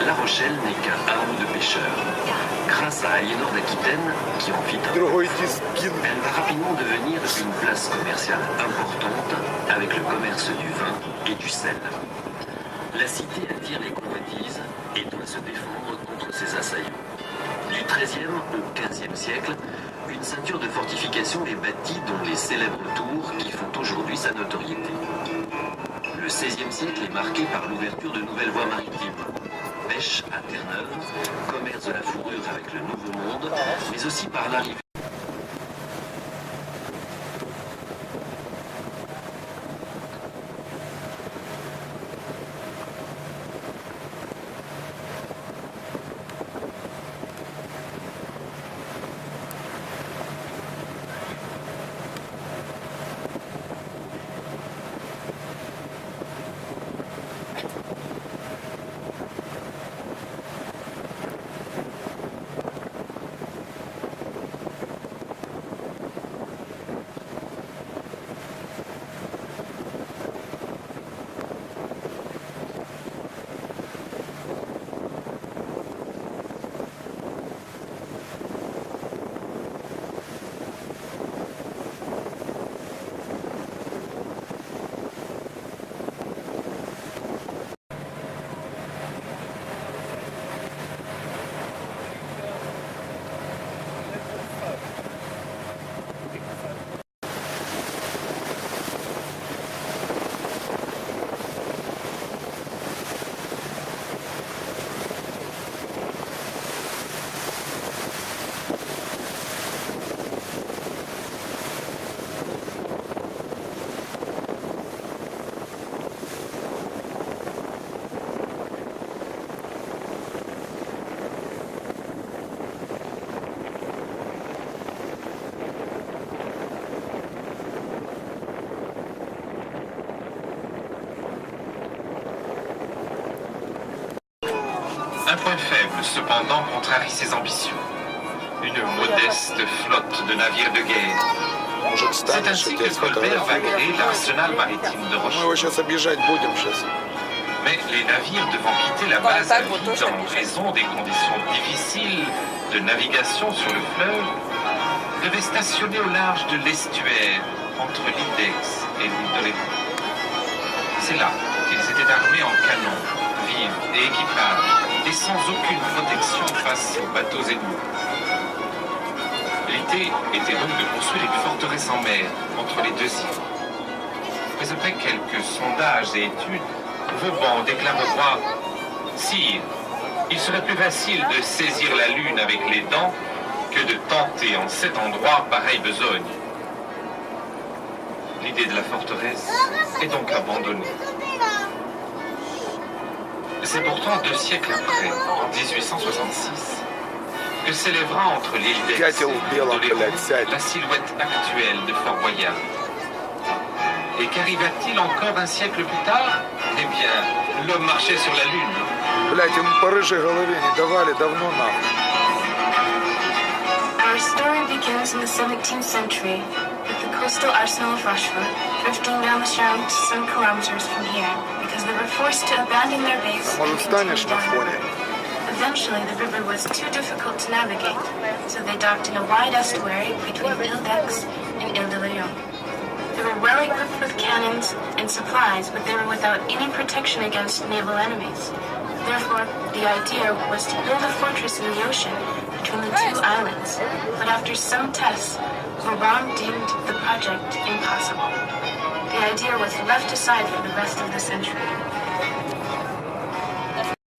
La Rochelle n'est qu'un hameau de pêcheurs. Grâce à Aliénor d'Aquitaine, qui en fit un, elle va rapidement devenir une place commerciale importante avec le commerce du vin et du sel. La cité attire les convoitises et doit se défendre contre ses assaillants. Du XIIIe au XVe siècle, une ceinture de fortifications est bâtie dont les célèbres tours qui font aujourd'hui sa notoriété. Le XVIe siècle est marqué par l'ouverture de nouvelles voies maritimes. Pêche à Terre-Neuve, commerce de la fourrure avec le Nouveau Monde, mais aussi par l'arrivée. Un point faible, cependant, contrarie ses ambitions. Une modeste flotte de navires de guerre. C'est ainsi que Colbert va créer l'arsenal maritime de Rochefort. Mais les navires devant quitter la base à vide en raison des conditions difficiles de navigation sur le fleuve devaient stationner au large de l'estuaire entre l'île d'Aix et l'île de Léron. C'est là qu'ils étaient armés en canons, vivres et équipages, et sans aucune protection face aux bateaux ennemis. L'idée était donc de construire une forteresse en mer entre les deux îles. Mais après quelques sondages et études, Vauban déclare au roi « Sire, il serait plus facile de saisir la lune avec les dents que de tenter en cet endroit pareille besogne. » L'idée de la forteresse est donc abandonnée. C'est pourtant 2 siècles après, en 1866, que s'élèvera entre l'île d'Aix et l'île la silhouette actuelle de Fort-Boyard. Et qu'arriva-t-il encore un siècle plus tard? Eh bien, l'homme marchait sur la lune. Our story begins in the 17th century with the coastal arsenal of Rochefort drifting down the Charente some kilometers from here because they were forced to abandon their base and continue down. Eventually, the river was too difficult to navigate, so they docked in a wide estuary between Ile d'Aix and Ile de Léon. They were well equipped with cannons and supplies, but they were without any protection against naval enemies. Therefore, the idea was to build a fortress in the ocean between the 2 islands. But after some tests, Vauban deemed the project impossible. The idea was left aside for the rest of the century.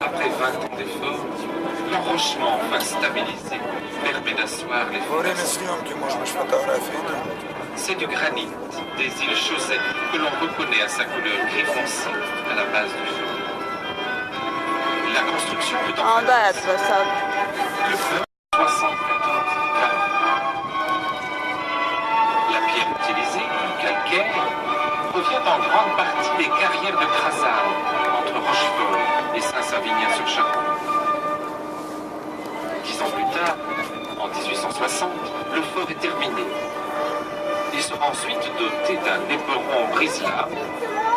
Après 20 ans d'efforts, l'enrochement enfin stabilisé permet d'asseoir les fondations. C'est du granit des îles Chausey que l'on reconnaît à sa couleur gris foncé à la base du feu. La construction peut en le feu 74 carats. La pierre utilisée, le calcaire, provient en grande partie des carrières de Crasal entre Rochefort et Saint-Savinien-sur-Charente. 10 ans plus tard, en 1860, le fort est terminé. Il sera ensuite doté d'un éperon brise-lames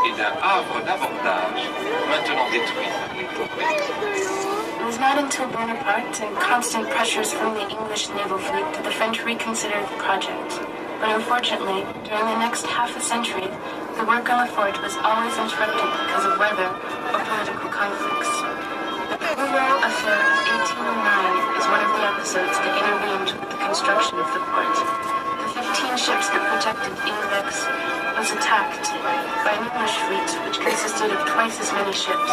et d'un havre d'abordage, maintenant détruit par les torpilles. was not until Bonaparte and constant pressures from the English naval fleet did the French reconsider the project. But unfortunately, during the next half a century, the work on the fort was always interrupted because of weather or political conflicts. The Poulot Affair of 1809 is one of the episodes that intervened with the construction of the port. The 15 ships that protected Invex was attacked by an English fleet which consisted of twice as many ships.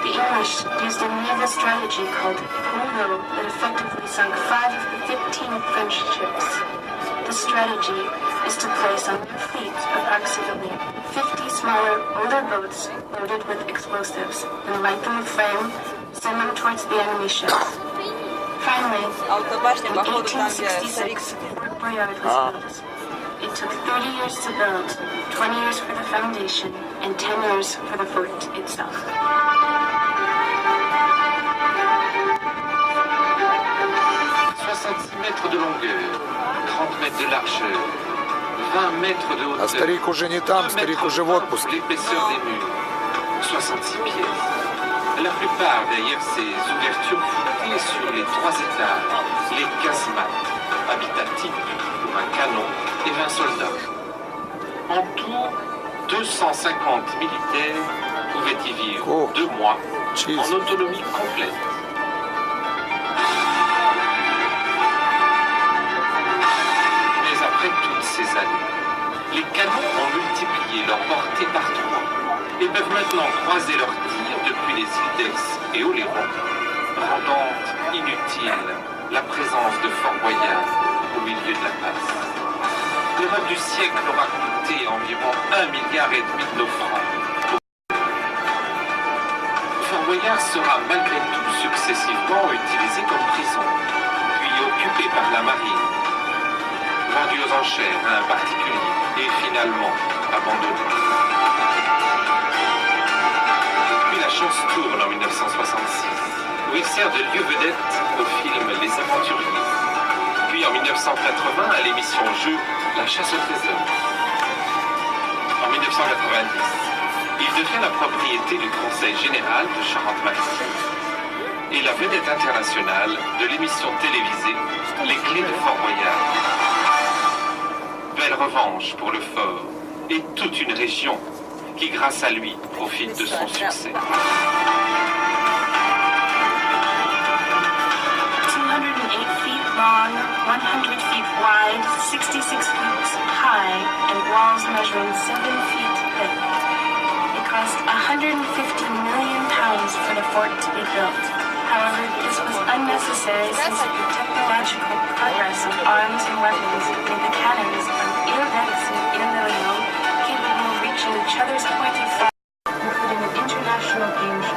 The English used a naval strategy called Poulot that effectively sunk 5 of the 15 French ships. The strategy is to place on their fleet approximately 50 smaller, older boats loaded with explosives, then light them with flame, send them towards the enemy ships. Finally, in 1866, Fort Boyard was built. It took 30 years to build, 20 years for the foundation, and 10 years for the fort itself. 66 mètres de longueur, 30 mètres de largeur, 20 mètres de hauteur, старик уже не там, старик уже в отпуске. l'épaisseur des murs, 66 pièces. La plupart derrière ces ouvertures floutées sur les 3 étages, les casemates, habitat type pour un canon et 20 soldats. En tout, 250 militaires pouvaient y vivre 2 mois en autonomie complète. Mais après toutes ces années, les canons ont multiplié leur portée par 3 et peuvent maintenant croiser leurs tirs depuis les îles d'Aix et Oléron, rendant inutile la présence de Fort Boyard au milieu de la passe. L'Europe du siècle aura coûté environ 1,5 milliard de nos francs. Fort Boyard sera malgré tout successivement utilisé comme prison, puis occupé par la marine, vendu aux enchères à un particulier et finalement abandonné. Puis la chance tourne en 1966, où il sert de lieu vedette au film Les Aventuriers. Puis en 1980 à l'émission Jeu La chasse au trésor. En 1990, il devient la propriété du Conseil général de Charente-Maritime et la vedette internationale de l'émission télévisée Les Clés de Fort Boyard. Belle revanche pour le fort et toute une région qui, grâce à lui, profite de son succès. 208 feet long, 100 feet wide, 66 feet high, and walls measuring 7 feet thick. It cost £150 million for the fort to be built. However, this was unnecessary since the technological progress of arms and weapons made the cannons of Ile-d'Aix and Ile-de-Lion capable of reaching each other's point of fire, including an international danger.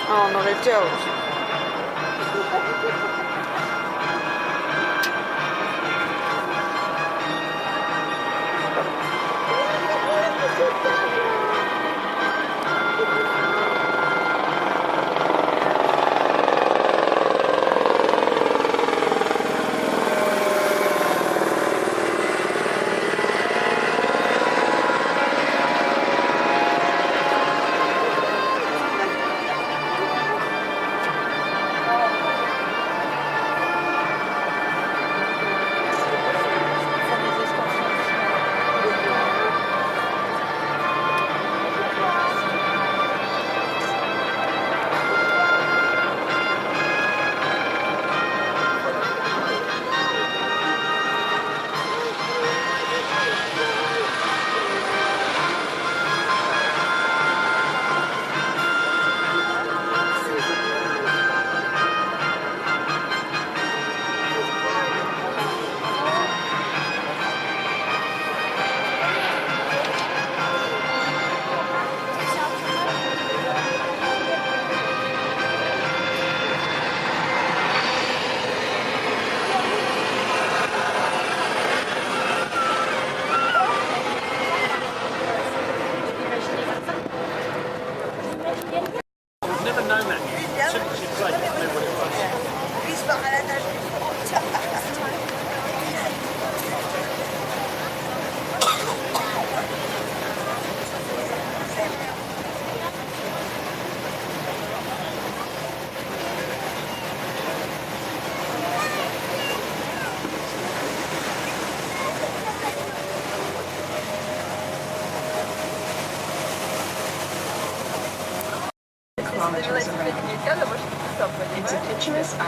On aurait déjà aussi.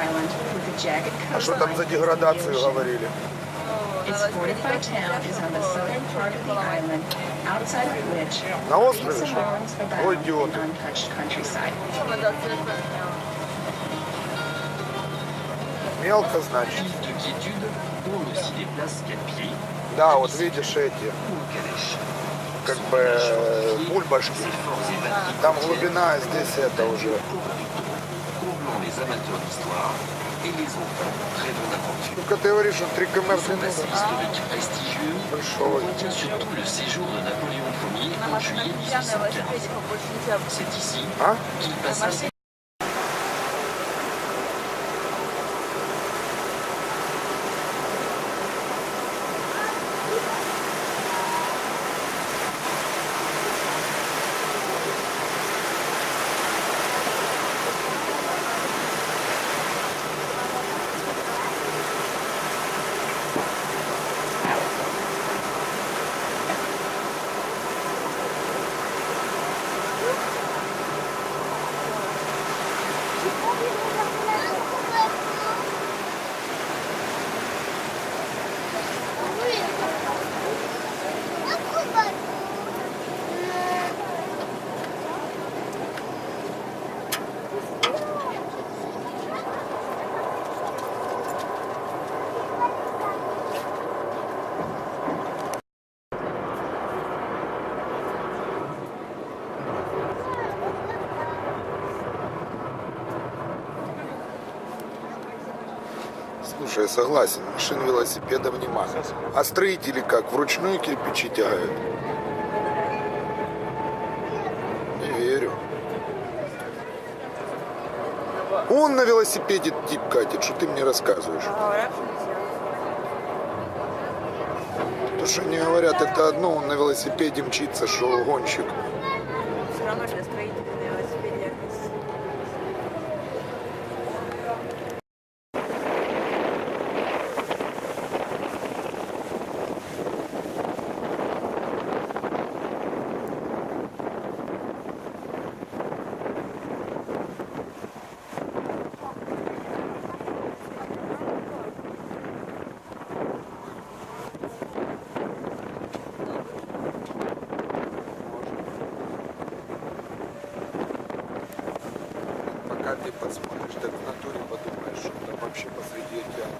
island with a jagged А що там за coastline деградацію facing the ocean. говорили? Its fortified town is on the southern part of the island, outside of which На peace острове and что? balance abound Ой, in идиоты. untouched countryside. Мелко, значит. Îles de quiétude ont aussi des places qualifiées. Да, вот видишь эти, Ou en calèche. как бы бульбашки. Ces forts et batteries Там côtières глубина, а здесь это уже. comblant les amateurs d'histoire et les enfants rêvant d'aventure. Ну, когда ты говоришь, он 3 км Son длину, passé historique prestigieux большой. contient surtout le séjour de Napoléon Ier en juillet 1815. C'est ici А? qu'il passa ses Слушай, я согласен, машин велосипедов нема. А строители как, вручную кирпичи тягают? Не верю. Он на велосипеде тип катит, что ты мне рассказываешь? То, что они говорят, это одно, он на велосипеде мчится, что гонщик. Все равно для строителей на велосипеде якось. Пока ты посмотришь, так в натуре подумаешь, что там вообще посреди океана.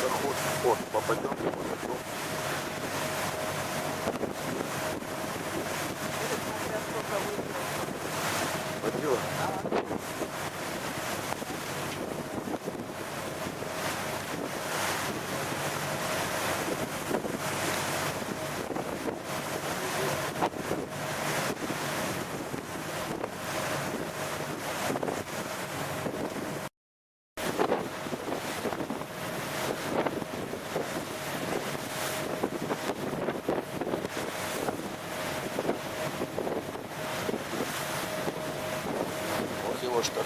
Заход в порт попадем, подошел. Водила? Ох, его что.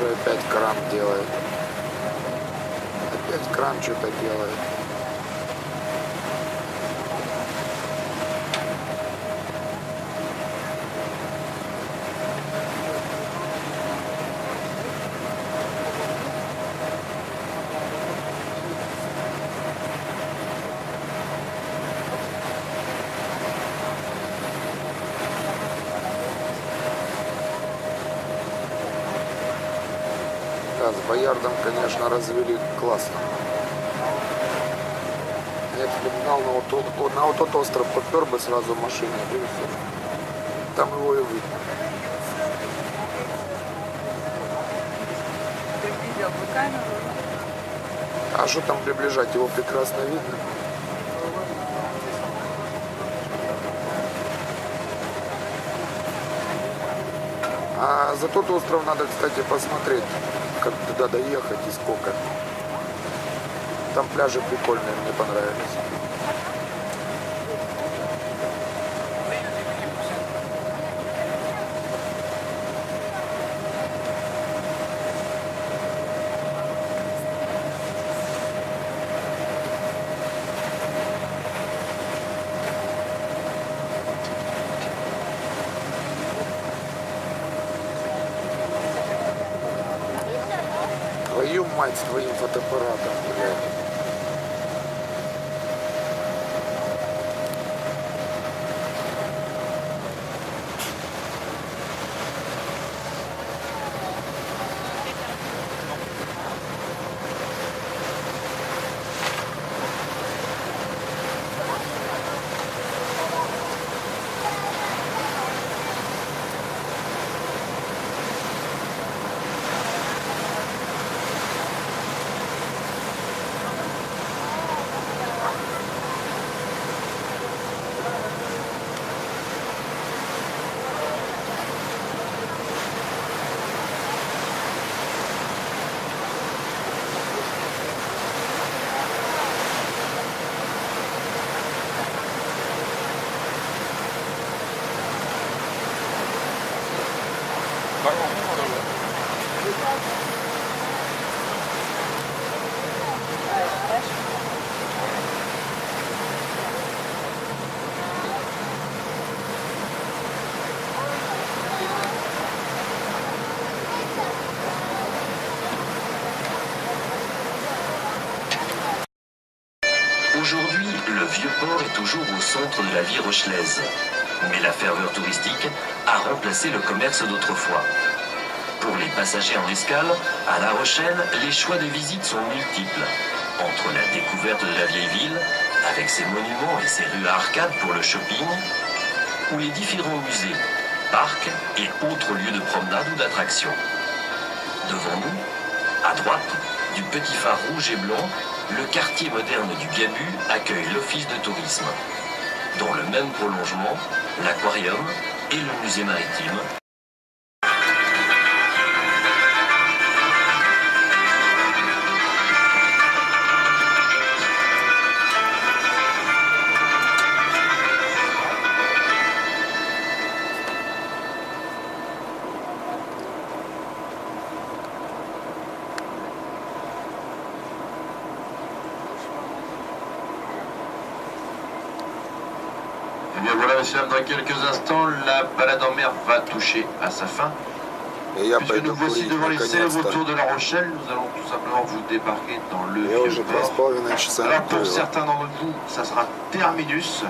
уже опять кран делает. Опять кран что-то делает. Да, с Боярдом, конечно, развели классно. Я вспоминал на вот тот остров попер бы сразу машиной, и все. Там его и видно. Приблизил бы камеру. А что там приближать? Его прекрасно видно. А за тот остров надо, кстати, посмотреть, как туда доехать и сколько. Там пляжи прикольные, мне понравились. Твою мать с твоим фотоаппаратом, блядь. Aujourd'hui, le Vieux-Port est toujours au centre de la vie rochelaise. Mais la ferveur touristique a remplacé le commerce d'autrefois. Pour les passagers en escale, à La Rochelle, les choix de visites sont multiples. Entre la découverte de la vieille ville, avec ses monuments et ses rues à arcades pour le shopping, ou les différents musées, parcs et autres lieux de promenade ou d'attraction. Devant nous, à droite, du petit phare rouge et blanc, le quartier moderne du Gabu accueille l'office de tourisme. Dans le même prolongement, l'aquarium et le musée maritime. Et bien voilà, messieurs, dans quelques instants, la balade en mer va toucher à sa fin. Puisque nous voici devant les célèbres tours de La Rochelle, nous allons tout simplement vous débarquer dans le Vieux-Port. Alors pour certains d'entre vous, ça sera terminus.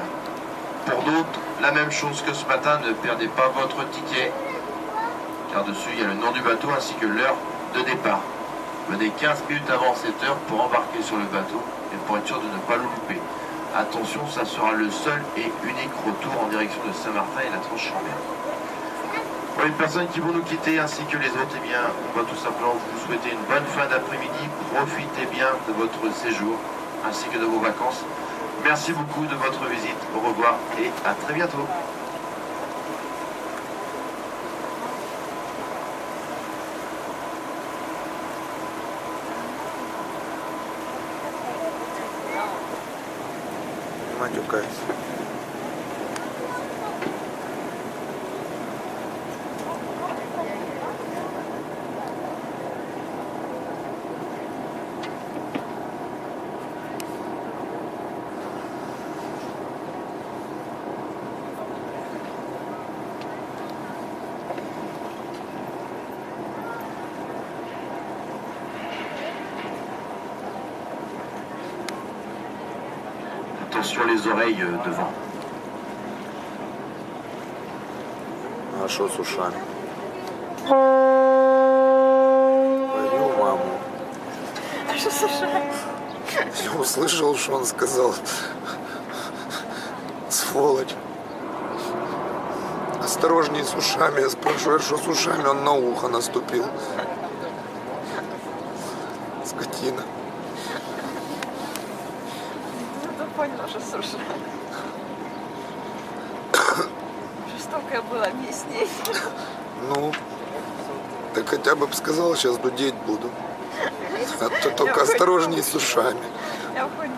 Pour d'autres, la même chose que ce matin, ne perdez pas votre ticket. Car dessus, il y a le nom du bateau ainsi que l'heure de départ. Venez 15 minutes avant cette heure pour embarquer sur le bateau et pour être sûr de ne pas le louper. Attention, ça sera le seul et unique retour en direction de Saint-Martin et la Tranche-sur-Mer. Pour les personnes qui vont nous quitter ainsi que les autres, eh bien, on va tout simplement vous souhaiter une bonne fin d'après-midi. Profitez bien de votre séjour ainsi que de vos vacances. Merci beaucoup de votre visite. Au revoir et à très bientôt. Матюкаюсь. sur les oreilles devant. А что с ушами? Твою маму. А что слушай? Я услышал, что он сказал. Сволочь. Осторожней с ушами. Я спрашиваю, что с ушами, он на ухо наступил. Скотина. Ну, ты понял, что слушай. Жестокое было объяснение. Ну, так хотя бы сказал, сейчас дудеть буду. А то только осторожней с ушами. Я хоть бы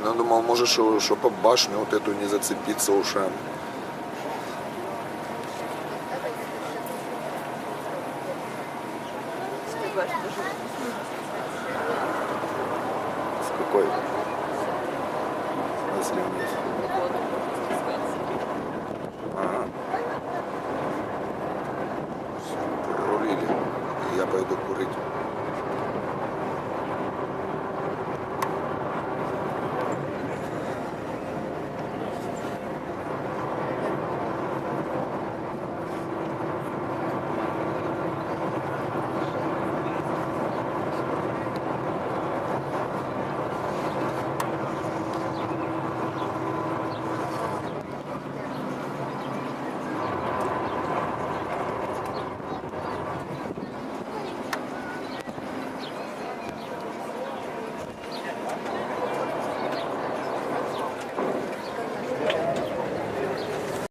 что. Я думал, может, что по башню вот эту не зацепиться ушами.